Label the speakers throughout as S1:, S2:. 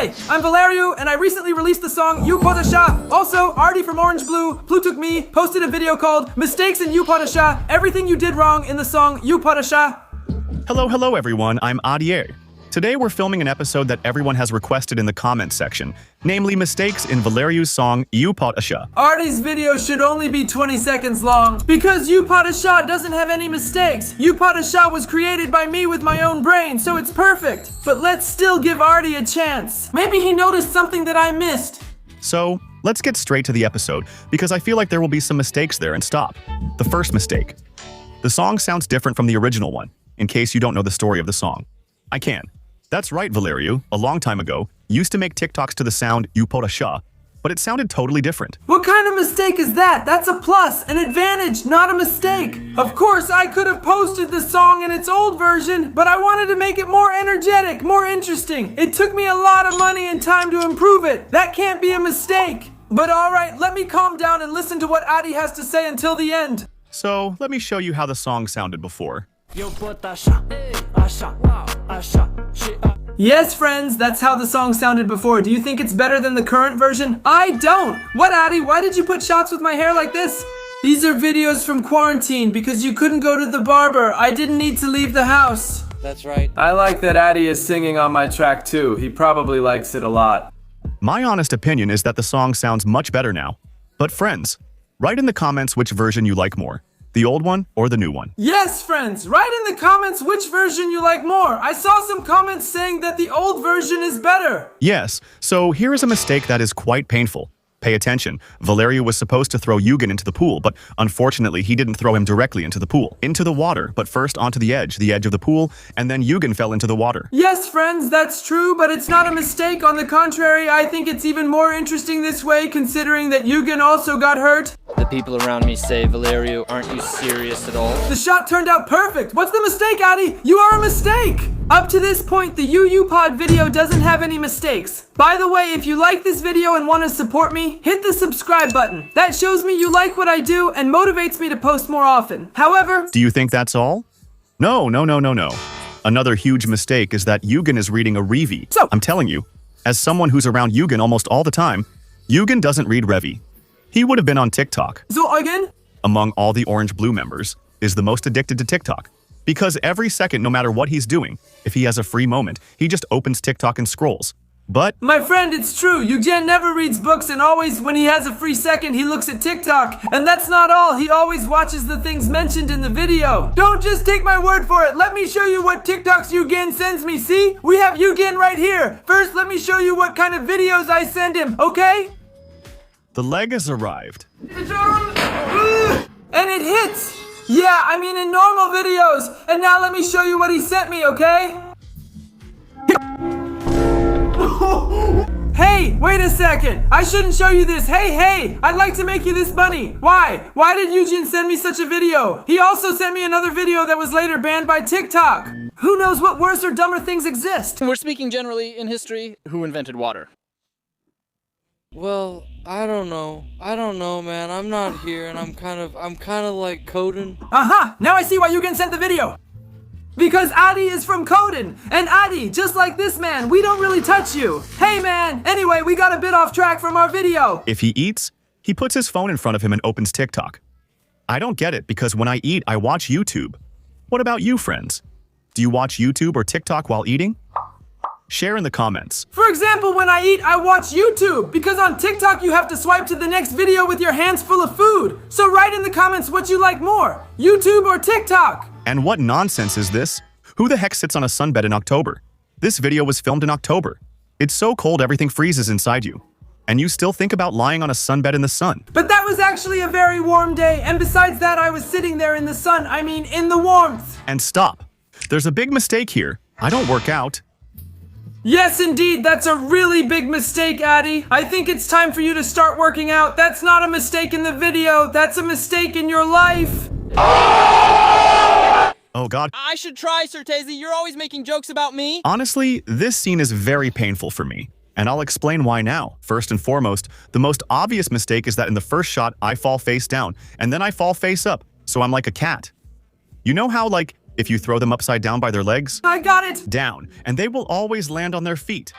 S1: Hi, I'm Valeriu, and I recently released the song You Potasha. Also, Artie from Orange Blue, Plutook Me, posted a video called Mistakes in You Potasha, everything you did wrong in the song You Potasha.
S2: Hello everyone, I'm Adier. Today we're filming an episode that everyone has requested in the comments section, namely mistakes in Valeriu's song You Potasha.
S1: Artie's video should only be 20 seconds long, because You Potasha doesn't have any mistakes. You Potasha was created by me with my own brain, so it's perfect. But let's still give Artie a chance. Maybe he noticed something that I missed.
S2: So, let's get straight to the episode, because I feel like there will be some mistakes there and stop. The first mistake. The song sounds different from the original one, in case you don't know the story of the song. I can. That's right, Valeriu, a long time ago, used to make TikToks to the sound You Potasha, but it sounded totally different.
S1: What kind of mistake is that? That's a plus, an advantage, not a mistake. Of course, I could have posted the song in its old version, but I wanted to make it more energetic, more interesting. It took me a lot of money and time to improve it. That can't be a mistake. But alright, let me calm down and listen to what Adi has to say until the end.
S2: So, let me show you how the song sounded before.
S1: Yes, friends, that's how the song sounded before. Do you think it's better than the current version? I don't! What, Addy? Why did you put shots with my hair like this? These are videos from quarantine because you couldn't go to the barber. I didn't need to leave the house.
S3: That's right.
S1: I like that Addy is singing on my track too. He probably likes it a lot.
S2: My honest opinion is that the song sounds much better now. But friends, write in the comments which version you like more. The old one or the new one?
S1: Yes, friends! Write in the comments which version you like more. I saw some comments saying that the old version is better.
S2: Yes, so here is a mistake that is quite painful. Pay attention. Valeriu was supposed to throw Eugen into the pool, but unfortunately he didn't throw him directly into the pool. Into the water, but first onto the edge of the pool, and then Eugen fell into the water.
S1: Yes, friends, that's true, but it's not a mistake. On the contrary, I think it's even more interesting this way, considering that Eugen also got hurt.
S3: The people around me say, Valeriu, aren't you serious at all?
S1: The shot turned out perfect. What's the mistake, Addy? You are a mistake! Up to this point, the UU-Pod video doesn't have any mistakes. By the way, if you like this video and want to support me, hit the subscribe button. That shows me you like what I do and motivates me to post more often. However...
S2: Do you think that's all? No. Another huge mistake is that Eugen is reading a Revi.
S1: So,
S2: I'm telling you, as someone who's around Eugen almost all the time, Eugen doesn't read Revi. He would have been on TikTok.
S1: So Eugen?
S2: Among all the Orange Blue members, is the most addicted to TikTok. Because every second, no matter what he's doing, if he has a free moment, he just opens TikTok and scrolls. But...
S1: My friend, it's true. Eugen never reads books and always, when he has a free second, he looks at TikTok. And that's not all. He always watches the things mentioned in the video. Don't just take my word for it. Let me show you what TikToks Eugen sends me. See? We have Eugen right here. First, let me show you what kind of videos I send him, okay?
S2: the leg has arrived.
S1: And it hits! Yeah, I mean in normal videos. And now let me show you what he sent me, okay? Hey, wait a second. I shouldn't show you this. Hey, I'd like to make you this money. Why? Why did Eugene send me such a video? He also sent me another video that was later banned by TikTok. Who knows what worse or dumber things exist?
S4: We're speaking generally in history. Who invented water?
S5: Well, I don't know, man. I'm not here, and I'm kind of like Coden.
S1: Aha! Now I see why Eugen sent the video. Because Adi is from Coden, and Adi, just like this man, we don't really touch you. Hey man, anyway, we got a bit off track from our video.
S2: If he eats, he puts his phone in front of him and opens TikTok. I don't get it, because when I eat, I watch YouTube. What about you, friends? Do you watch YouTube or TikTok while eating? Share in the comments.
S1: For example, when I eat, I watch YouTube, because on TikTok you have to swipe to the next video with your hands full of food. So write in the comments what you like more, YouTube or TikTok.
S2: And what nonsense is this? Who the heck sits on a sunbed in October? This video was filmed in October. It's so cold everything freezes inside you. And you still think about lying on a sunbed in the sun.
S1: But that was actually a very warm day, and besides that I was sitting there in the sun, I mean in the warmth.
S2: And stop. There's a big mistake here. I don't work out.
S1: Yes, indeed, that's a really big mistake, Addy. I think it's time for you to start working out. That's not a mistake in the video, that's a mistake in your life.
S2: Oh god.
S4: I should try, Sir Tazy. You're always making jokes about me.
S2: Honestly, this scene is very painful for me. And I'll explain why now. First and foremost, the most obvious mistake is that in the first shot, I fall face down, and then I fall face up, so I'm like a cat. You know how, like, if you throw them upside down by their legs?
S1: I got it!
S2: Down, and they will always land on their feet.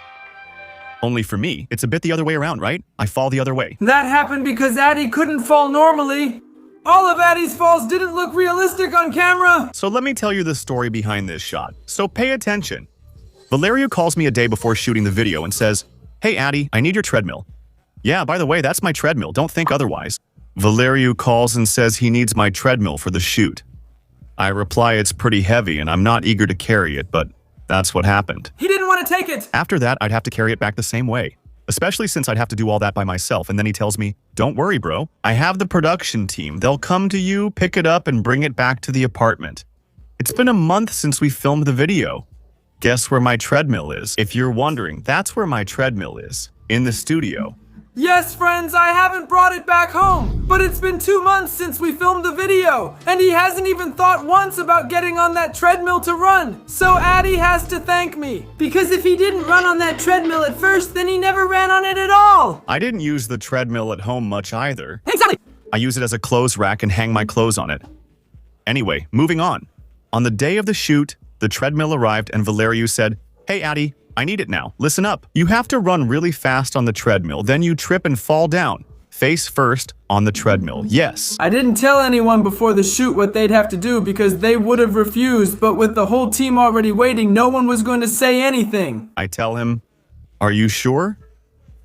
S2: Only for me, it's a bit the other way around, right? I fall the other way.
S1: That happened because Addy couldn't fall normally. All of Addy's falls didn't look realistic on camera.
S2: So let me tell you the story behind this shot. So pay attention. Valeriu calls me a day before shooting the video and says, "Hey Addy, I need your treadmill." Yeah, by the way, that's my treadmill. Don't think otherwise. Valeriu calls and says he needs my treadmill for the shoot. I reply it's pretty heavy and I'm not eager to carry it, but that's what happened.
S1: He didn't want to take it.
S2: After that, I'd have to carry it back the same way. Especially since I'd have to do all that by myself, and then he tells me, "Don't worry, bro. I have the production team. They'll come to you, pick it up, and bring it back to the apartment." It's been a month since we filmed the video. Guess where my treadmill is? If you're wondering, that's where my treadmill is. In the studio.
S1: Yes, friends, I haven't brought it back home, but it's been 2 months since we filmed the video, and he hasn't even thought once about getting on that treadmill to run. So Addy has to thank me, because if he didn't run on that treadmill at first, then he never ran on it at all.
S2: I didn't use the treadmill at home much either.
S1: Exactly.
S2: I use it as a clothes rack and hang my clothes on it. Anyway, moving on. On the day of the shoot, the treadmill arrived and Valeriu said, "Hey Addy, I need it now. Listen up. You have to run really fast on the treadmill, then you trip and fall down. Face first on the treadmill. Yes."
S1: I didn't tell anyone before the shoot what they'd have to do because they would have refused, but with the whole team already waiting, no one was going to say anything.
S2: I tell him, "Are you sure?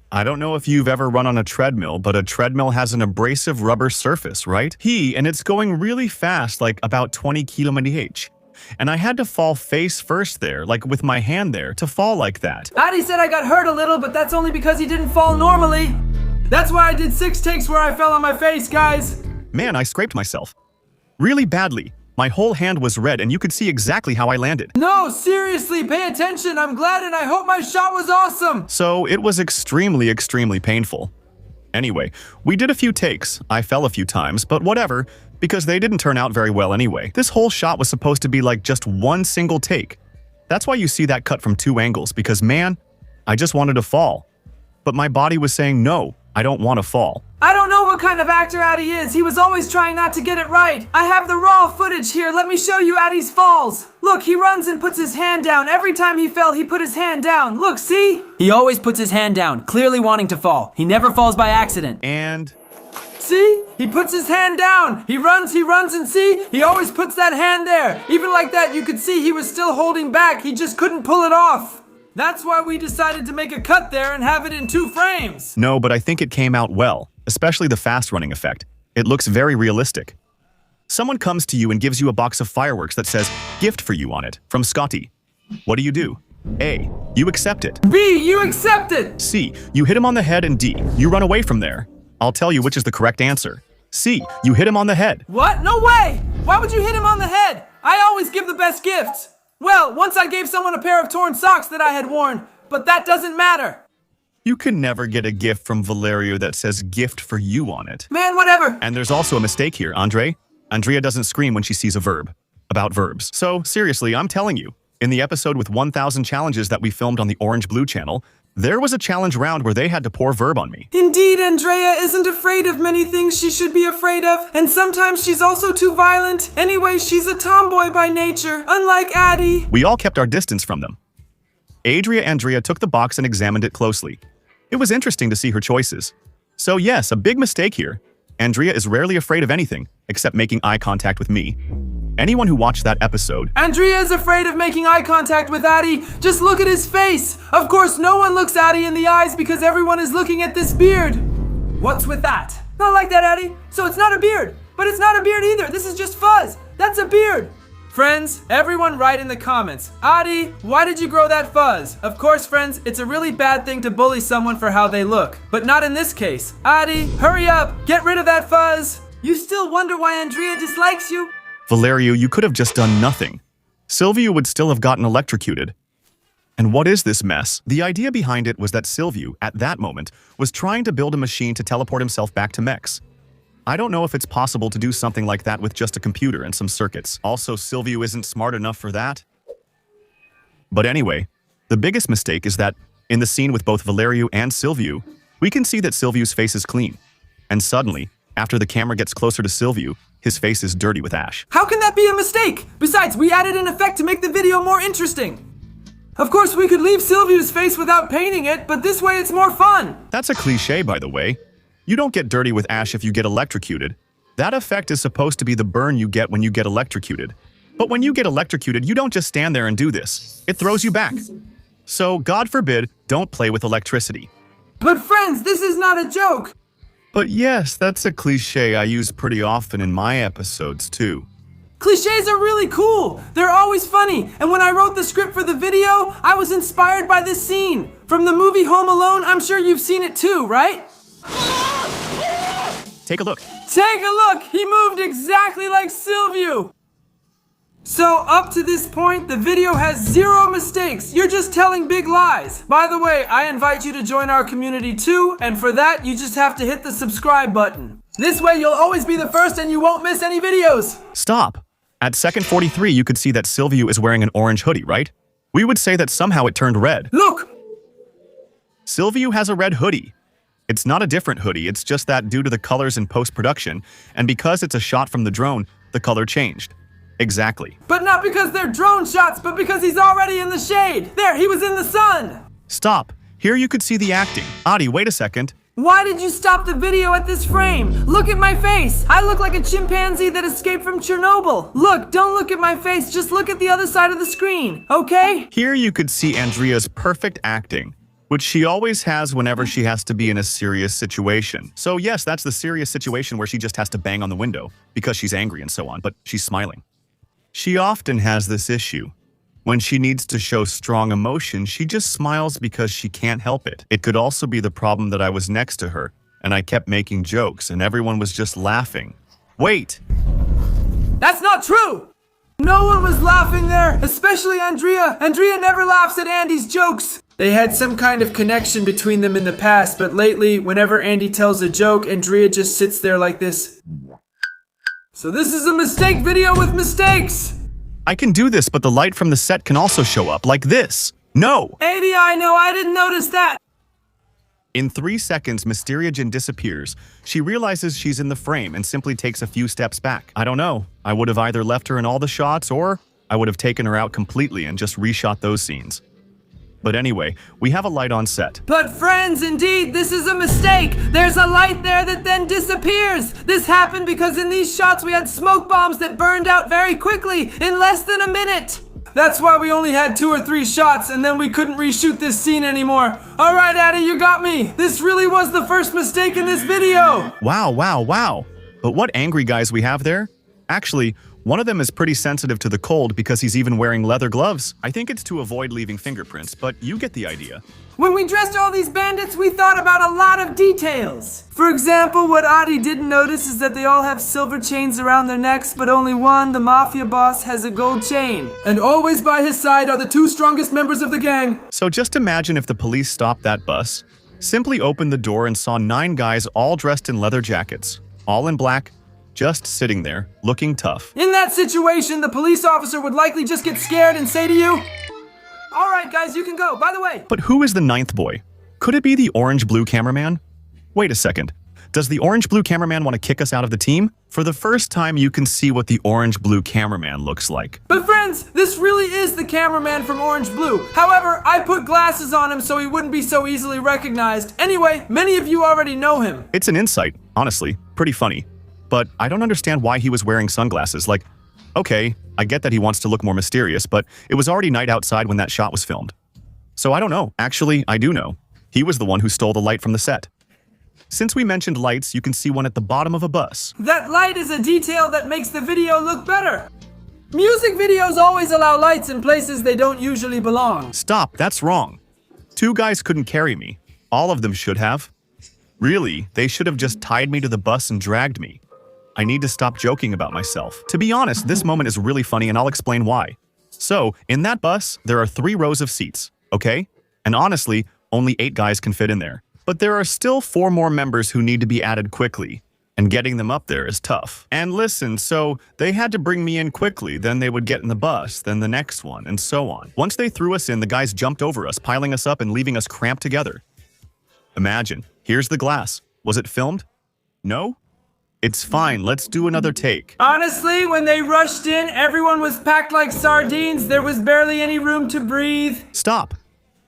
S2: I don't know if you've ever run on a treadmill, but a treadmill has an abrasive rubber surface, right? And it's going really fast, like about 20 km/h. And I had to fall face first there, like with my hand there, to fall like that."
S1: Addy said I got hurt a little, but that's only because he didn't fall normally. That's why I did 6 takes where I fell on my face, guys.
S2: Man, I scraped myself. Really badly. My whole hand was red and you could see exactly how I landed.
S1: No, seriously, pay attention. I'm glad and I hope my shot was awesome.
S2: So it was extremely painful. Anyway, we did a few takes. I fell a few times, but whatever, because they didn't turn out very well anyway. This whole shot was supposed to be like just one single take. That's why you see that cut from 2 angles, because man, I just wanted to fall. But my body was saying, no, I don't want to fall.
S1: I don't know what kind of actor Addy is. He was always trying not to get it right. I have the raw footage here. Let me show you Addy's falls. Look, he runs and puts his hand down. Every time he fell, he put his hand down. Look, see?
S6: He always puts his hand down, clearly wanting to fall. He never falls by accident.
S2: And
S1: see? He puts his hand down. He runs, and see? He always puts that hand there. Even like that, you could see he was still holding back. He just couldn't pull it off. That's why we decided to make a cut there and have it in 2 frames.
S2: no, but I think it came out well, especially the fast running effect. It looks very realistic. Someone comes to you and gives you a box of fireworks that says, "Gift for you" on it, from Scotty. What do? A, you accept it.
S1: B, you accept it.
S2: C, you hit him on the head, and D, you run away from there. I'll tell you which is the correct answer. C, you hit him on the head.
S1: What? No way! Why would you hit him on the head? I always give the best gifts. Well, once I gave someone a pair of torn socks that I had worn, but that doesn't matter.
S2: You can never get a gift from Valeriu that says "gift for you" on it.
S1: Man, whatever.
S2: And there's also a mistake here, Andre. Andrea doesn't scream when she sees a verb. About verbs. So, seriously, I'm telling you. In the episode with 1,000 challenges that we filmed on the Orange Blue channel, there was a challenge round where they had to pour verb on me.
S1: Indeed, Andrea isn't afraid of many things she should be afraid of, and sometimes she's also too violent. Anyway, she's a tomboy by nature, unlike Addy.
S2: We all kept our distance from them. Andrea took the box and examined it closely. It was interesting to see her choices. So yes, a big mistake here. Andrea is rarely afraid of anything, except making eye contact with me. Anyone who watched that episode...
S1: Andrea is afraid of making eye contact with Addy. Just look at his face. Of course, no one looks Addy in the eyes because everyone is looking at this beard. What's with that? Not like that, Addy. So it's not a beard. But it's not a beard either. This is just fuzz. That's a beard. Friends, everyone write in the comments, Addy, why did you grow that fuzz? Of course, friends, it's a really bad thing to bully someone for how they look. But not in this case. Addy, hurry up. Get rid of that fuzz. You still wonder why Andrea dislikes you?
S2: Valeriu, you could have just done nothing. Silviu would still have gotten electrocuted. And what is this mess? The idea behind it was that Silviu, at that moment, was trying to build a machine to teleport himself back to Mex. I don't know if it's possible to do something like that with just a computer and some circuits. Also, Silviu isn't smart enough for that. But anyway, the biggest mistake is that, in the scene with both Valeriu and Silviu, we can see that Silviu's face is clean. And suddenly, after the camera gets closer to Silviu, his face is dirty with ash.
S1: How can that be a mistake? Besides, we added an effect to make the video more interesting. Of course, we could leave Silviu's face without painting it, but this way it's more fun.
S2: That's a cliche, by the way. You don't get dirty with ash if you get electrocuted. That effect is supposed to be the burn you get when you get electrocuted. But when you get electrocuted, you don't just stand there and do this. It throws you back. So, God forbid, don't play with electricity.
S1: But friends, this is not a joke.
S2: But yes, that's a cliche I use pretty often in my episodes, too.
S1: Clichés are really cool. They're always funny. And when I wrote the script for the video, I was inspired by this scene. From the movie Home Alone, I'm sure you've seen it too, right?
S2: Take a look.
S1: Take a look! He moved exactly like Silviu! So, up to this point, the video has 0 mistakes. You're just telling big lies. By the way, I invite you to join our community too, and for that, you just have to hit the subscribe button. This way, you'll always be the first and you won't miss any videos.
S2: Stop. At second 43, you could see that Silviu is wearing an orange hoodie, right? We would say that somehow it turned red.
S1: Look!
S2: Silviu has a red hoodie. It's not a different hoodie, it's just that due to the colors in post-production, and because it's a shot from the drone, the color changed. Exactly.
S1: But not because they're drone shots, but because he's already in the shade. There, he was in the sun.
S2: Stop. Here you could see the acting. Adi, wait a second.
S1: Why did you stop the video at this frame? Look at my face. I look like a chimpanzee that escaped from Chernobyl. Look, don't look at my face, just look at the other side of the screen, okay?
S2: Here you could see Andrea's perfect acting, which she always has whenever she has to be in a serious situation. So yes, that's the serious situation where she just has to bang on the window because she's angry and so on, but she's smiling. She often has this issue. When she needs to show strong emotion, she just smiles because she can't help it. It could also be the problem that I was next to her, and I kept making jokes, and everyone was just laughing. Wait!
S1: That's not true! No one was laughing there, especially Andrea. Andrea never laughs at Andy's jokes. They had some kind of connection between them in the past, but lately, whenever Andy tells a joke, Andrea just sits there like this. So this is a mistake video with mistakes!
S2: I can do this, but the light from the set can also show up, like this. No!
S1: ADI, no, I didn't notice that!
S2: In 3 seconds, Mysteria Jin disappears. She realizes she's in the frame and simply takes a few steps back. I don't know. I would have either left her in all the shots, or I would have taken her out completely and just reshot those scenes. But anyway, we have a light on set.
S1: But friends, indeed, this is a mistake! There's a light there that then disappears! This happened because in these shots we had smoke bombs that burned out very quickly, in less than a minute! That's why we only had 2 or 3 shots, and then we couldn't reshoot this scene anymore. Alright, Addy, you got me! This really was the first mistake in this video!
S2: Wow. But what angry guys we have there? Actually, one of them is pretty sensitive to the cold because he's even wearing leather gloves. I think it's to avoid leaving fingerprints, but you get the idea.
S1: When we dressed all these bandits, we thought about a lot of details. For example, what Adi didn't notice is that they all have silver chains around their necks, but only one, the mafia boss, has a gold chain. And always by his side are the 2 strongest members of the gang.
S2: So just imagine if the police stopped that bus, simply opened the door and saw 9 guys all dressed in leather jackets, all in black, just sitting there, looking tough.
S1: In that situation, the police officer would likely just get scared and say to you, "Alright guys, you can go, by the way."
S2: But who is the 9th boy? Could it be the orange-blue cameraman? Wait a second. Does the orange-blue cameraman want to kick us out of the team? For the first time, you can see what the orange-blue cameraman looks like.
S1: But friends, this really is the cameraman from Orange Blue. However, I put glasses on him so he wouldn't be so easily recognized. Anyway, many of you already know him.
S2: It's an insight, honestly. Pretty funny. But I don't understand why he was wearing sunglasses. Like, okay, I get that he wants to look more mysterious, but it was already night outside when that shot was filmed. So I don't know. Actually, I do know. He was the one who stole the light from the set. Since we mentioned lights, you can see one at the bottom of a bus.
S1: That light is a detail that makes the video look better. Music videos always allow lights in places they don't usually belong.
S2: Stop, that's wrong. 2 guys couldn't carry me. All of them should have. Really, they should have just tied me to the bus and dragged me. I need to stop joking about myself. To be honest, this moment is really funny and I'll explain why. So, in that bus, there are 3 rows of seats, okay? And honestly, only 8 guys can fit in there. But there are still 4 more members who need to be added quickly, and getting them up there is tough. And listen, so they had to bring me in quickly, then they would get in the bus, then the next one, and so on. Once they threw us in, the guys jumped over us, piling us up and leaving us cramped together. Imagine, here's the glass. Was it filmed? No? It's fine, let's do another take.
S1: Honestly, when they rushed in, everyone was packed like sardines. There was barely any room to breathe.
S2: Stop.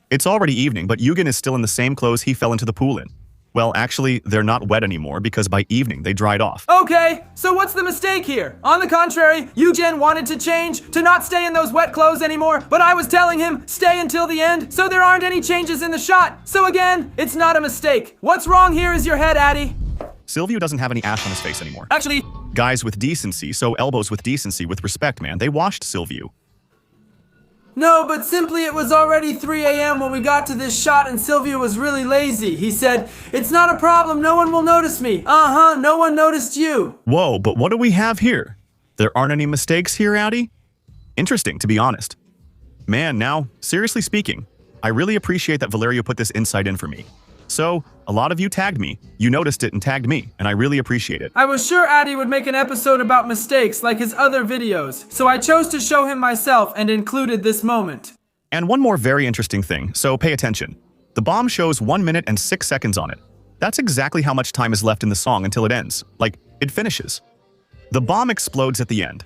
S2: It's already evening, but Eugen is still in the same clothes he fell into the pool in. Well, actually, they're not wet anymore because by evening they dried off.
S1: Okay, so what's the mistake here? On the contrary, Eugen wanted to change, to not stay in those wet clothes anymore, but I was telling him, stay until the end, so there aren't any changes in the shot. So again, it's not a mistake. What's wrong here is your head, Addy.
S2: Silvio doesn't have any ash on his face anymore.
S1: Actually,
S2: Guys with decency, so elbows with decency, with respect, man. They washed Silvio.
S1: no, but simply it was already 3 a.m. when we got to this shot and Silvio was really lazy. He said, it's not a problem, no one will notice me. No one noticed you.
S2: Whoa, but what do we have here? There aren't any mistakes here, Addy? Interesting, to be honest. Man, now, seriously speaking, I really appreciate that Valeriu put this insight in for me. So, a lot of you tagged me, you noticed it and tagged me, and I really appreciate it.
S1: I was sure Addy would make an episode about mistakes like his other videos, so I chose to show him myself and included this moment.
S2: And one more very interesting thing, so pay attention. The bomb shows 1 minute and 6 seconds on it. That's exactly how much time is left in the song until it ends. Like, it finishes. The bomb explodes at the end.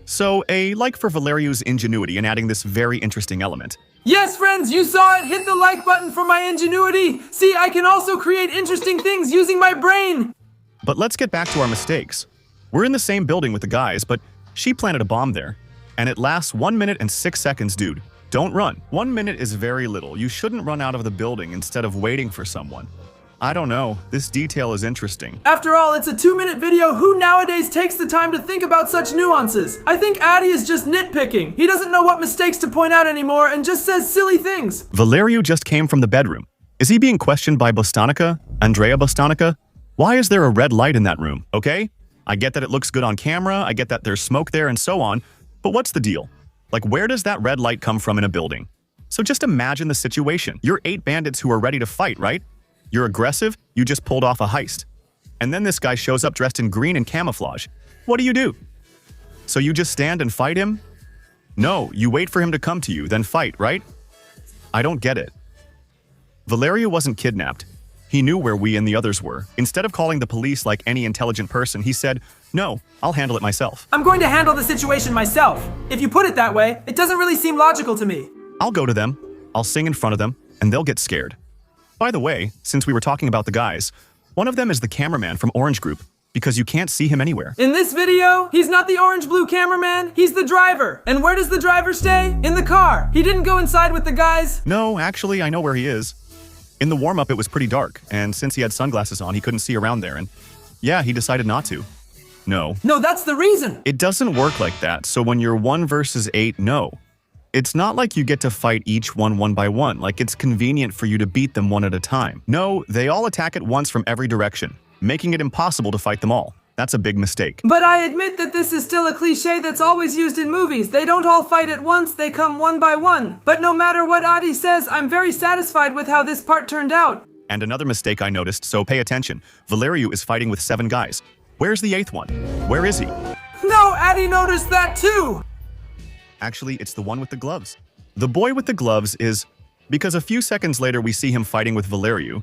S2: So, a like for Valeriu's ingenuity in adding this very interesting element.
S1: Yes, friends, you saw it! Hit the like button for my ingenuity! See, I can also create interesting things using my brain!
S2: But let's get back to our mistakes. We're in the same building with the guys, but she planted a bomb there. And it lasts 1 minute and 6 seconds, dude. Don't run. 1 minute is very little. You shouldn't run out of the building instead of waiting for someone. I don't know. This detail is interesting.
S1: After all, it's a 2-minute video. Who nowadays takes the time to think about such nuances? I think Addy is just nitpicking. He doesn't know what mistakes to point out anymore and just says silly things.
S2: Valeriu just came from the bedroom. Is he being questioned by Bostanica? Andrea Bostanica? Why is there a red light in that room, okay? I get that it looks good on camera, I get that there's smoke there and so on, but what's the deal? Like, where does that red light come from in a building? So just imagine the situation. You're 8 bandits who are ready to fight, right? You're aggressive, you just pulled off a heist. And then this guy shows up dressed in green and camouflage. What do? So you just stand and fight him? No, you wait for him to come to you, then fight, right? I don't get it. Valeriu wasn't kidnapped. He knew where we and the others were. Instead of calling the police like any intelligent person, he said, no, I'll handle it myself.
S1: I'm going to handle the situation myself. If you put it that way, it doesn't really seem logical to me.
S2: I'll go to them, I'll sing in front of them, and they'll get scared. By the way, since we were talking about the guys, one of them is the cameraman from Orange Group, because you can't see him anywhere.
S1: In this video, he's not the orange-blue cameraman, he's the driver. And where does the driver stay? In the car. He didn't go inside with the guys.
S2: No, actually, I know where he is. In the warm-up, it was pretty dark, and since he had sunglasses on, he couldn't see around there, and yeah, he decided not to. No.
S1: No, that's the reason.
S2: It doesn't work like that, so when you're 1 versus 8, no. It's not like you get to fight each one by one, like it's convenient for you to beat them one at a time. No, they all attack at once from every direction, making it impossible to fight them all. That's a big mistake.
S1: But I admit that this is still a cliche that's always used in movies. They don't all fight at once, they come one by one. But no matter what Adi says, I'm very satisfied with how this part turned out.
S2: And another mistake I noticed, so pay attention. Valeriu is fighting with 7 guys. Where's the 8th one? Where is he?
S1: No, Adi noticed that too!
S2: Actually, it's the one with the gloves. The boy with the gloves is... because a few seconds later we see him fighting with Valeriu,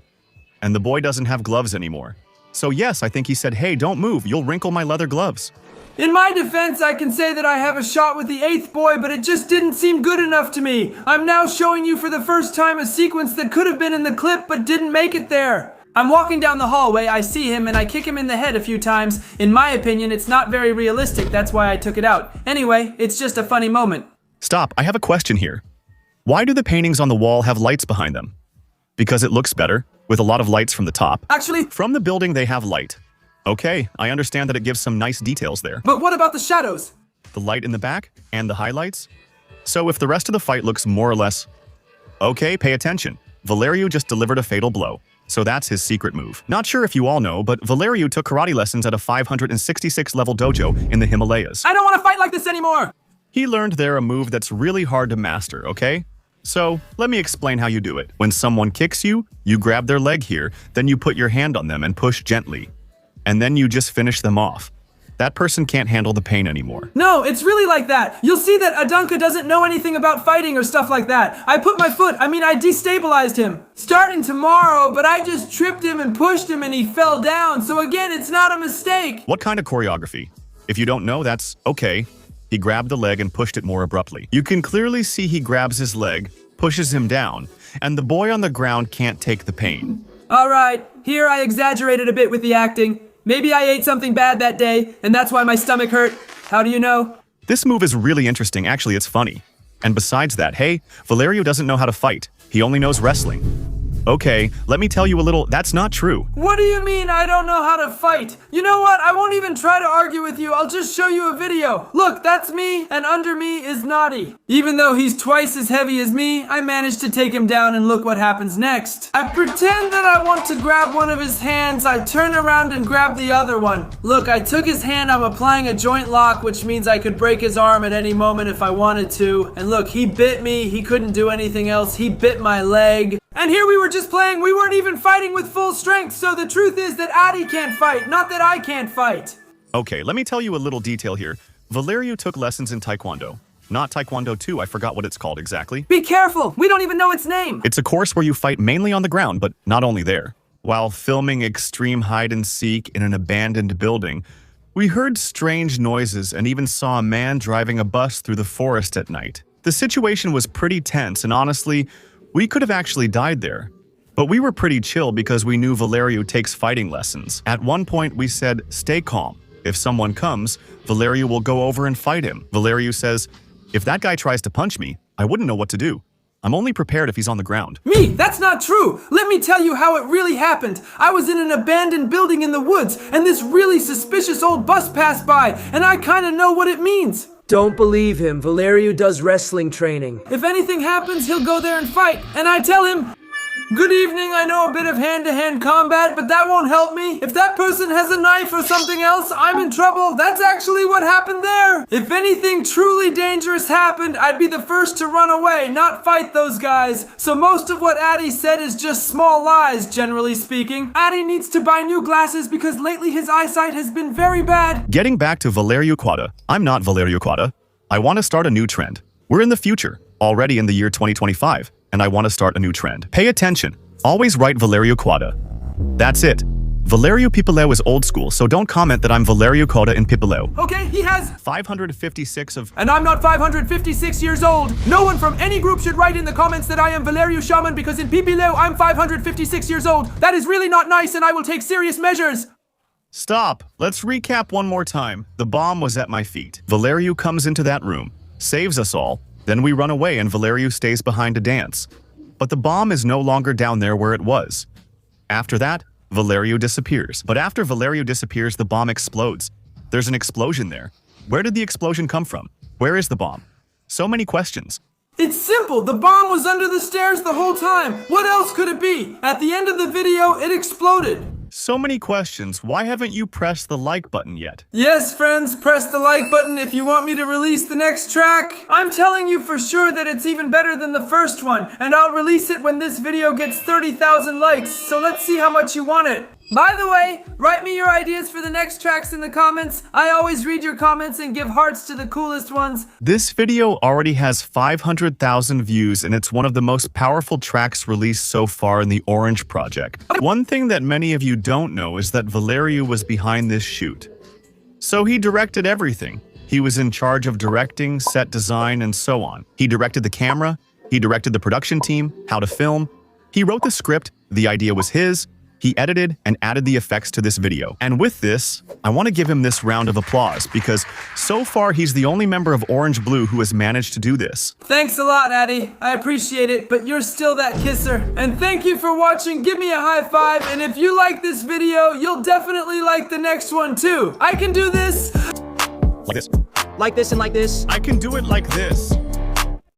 S2: and the boy doesn't have gloves anymore. So yes, I think he said, hey, don't move, you'll wrinkle my leather gloves.
S1: In my defense, I can say that I have a shot with the 8th boy, but it just didn't seem good enough to me. I'm now showing you for the first time a sequence that could have been in the clip but didn't make it there. I'm walking down the hallway, I see him, and I kick him in the head a few times. In my opinion, it's not very realistic, that's why I took it out. Anyway, it's just a funny moment.
S2: Stop, I have a question here. Why do the paintings on the wall have lights behind them? Because it looks better, with a lot of lights from the top.
S1: Actually,
S2: From the building they have light. Okay, I understand that it gives some nice details there.
S1: but what about the shadows?
S2: The light in the back, and the highlights? So if the rest of the fight looks more or less... Okay, pay attention. Valeriu just delivered a fatal blow. So that's his secret move. Not sure if you all know, but Valeriu took karate lessons at a 566 level dojo in the Himalayas.
S1: I don't want to fight like this anymore!
S2: He learned there a move that's really hard to master, okay? So, let me explain how you do it. When someone kicks you, you grab their leg here, then you put your hand on them and push gently. And then you just finish them off. That person can't handle the pain anymore.
S1: No, it's really like that. You'll see that Adunka doesn't know anything about fighting or stuff like that. I destabilized him. Starting tomorrow, but I just tripped him and pushed him and he fell down. So again, it's not a mistake.
S2: What kind of choreography? If you don't know, that's okay. He grabbed the leg and pushed it more abruptly. You can clearly see he grabs his leg, pushes him down, and the boy on the ground can't take the pain.
S1: All right, here I exaggerated a bit with the acting. Maybe I ate something bad that day, and that's why my stomach hurt. How do you know?
S2: This move is really interesting. Actually, it's funny. And besides that, hey, Valeriu doesn't know how to fight. He only knows wrestling. Okay, let me tell you a little, that's not true.
S1: What do you mean I don't know how to fight? You know what? I won't even try to argue with you. I'll just show you a video. Look, that's me, and under me is Naughty. Even though he's twice as heavy as me, I managed to take him down and look what happens next. I pretend that I want to grab one of his hands. I turn around and grab the other one. Look, I took his hand. I'm applying a joint lock, which means I could break his arm at any moment if I wanted to. And look, he bit me. He couldn't do anything else. He bit my leg. And here we were just playing, we weren't even fighting with full strength, so the truth is that Addy can't fight, not that I can't fight.
S2: Okay, let me tell you a little detail here. Valeriu took lessons in Taekwondo. Not Taekwondo 2, I forgot what it's called exactly.
S1: Be careful, we don't even know its name.
S2: It's a course where you fight mainly on the ground, but not only there. While filming extreme hide and seek in an abandoned building, we heard strange noises and even saw a man driving a bus through the forest at night. The situation was pretty tense, and honestly, we could have actually died there. But we were pretty chill because we knew Valeriu takes fighting lessons. At one point, we said, stay calm. If someone comes, Valeriu will go over and fight him. Valeriu says, if that guy tries to punch me, I wouldn't know what to do. I'm only prepared if he's on the ground.
S1: Me, that's not true. Let me tell you how it really happened. I was in an abandoned building in the woods, and this really suspicious old bus passed by, and I kinda know what it means.
S7: Don't believe him. Valeriu does wrestling training.
S1: If anything happens, he'll go there and fight. And I tell him, good evening, I know a bit of hand-to-hand combat, but that won't help me. If that person has a knife or something else, I'm in trouble. That's actually what happened there. If anything truly dangerous happened, I'd be the first to run away, not fight those guys. So most of what Addy said is just small lies, generally speaking. Addy needs to buy new glasses because lately his eyesight has been very bad.
S2: Getting back to Valeriu Quadda, I'm not Valeriu Quadda. I want to start a new trend. We're in the future, already in the year 2025, and I want to start a new trend. Pay attention. Always write Valeriu Quadda. That's it. Valeriu Pipileu is old school, so don't comment that I'm Valeriu Quadda in Pipileu.
S1: Okay, he has
S2: 556 of...
S1: And I'm not 556 years old. No one from any group should write in the comments that I am Valeriu Shaman because in Pipileu I'm 556 years old. That is really not nice and I will take serious measures.
S2: Stop. Let's recap one more time. The bomb was at my feet. Valeriu comes into that room, saves us all, then we run away and Valeriu stays behind to dance. But the bomb is no longer down there where it was. After that, Valeriu disappears. But after Valeriu disappears, the bomb explodes. There's an explosion there. Where did the explosion come from? Where is the bomb? So many questions.
S1: It's simple. The bomb was under the stairs the whole time. What else could it be? At the end of the video, it exploded.
S2: So many questions. Why haven't you pressed the like button yet?
S1: Yes, friends, press the like button if you want me to release the next track. I'm telling you for sure that it's even better than the first one, and I'll release it when this video gets 30,000 likes, so let's see how much you want it. By the way, write me your ideas for the next tracks in the comments. I always read your comments and give hearts to the coolest ones.
S2: This video already has 500,000 views and it's one of the most powerful tracks released so far in the Orange project. One thing that many of you don't know is that Valeriu was behind this shoot. So he directed everything. He was in charge of directing, set design, and so on. He directed the camera, he directed the production team, how to film. He wrote the script, the idea was his. He edited and added the effects to this video. And with this, I want to give him this round of applause because so far he's the only member of Orange Blue who has managed to do this.
S1: Thanks a lot, Addy. I appreciate it, but you're still that kisser. And thank you for watching. Give me a high five. And if you like this video, you'll definitely like the next one too. I can do this.
S2: Like this.
S7: Like this and like this.
S2: I can do it like this.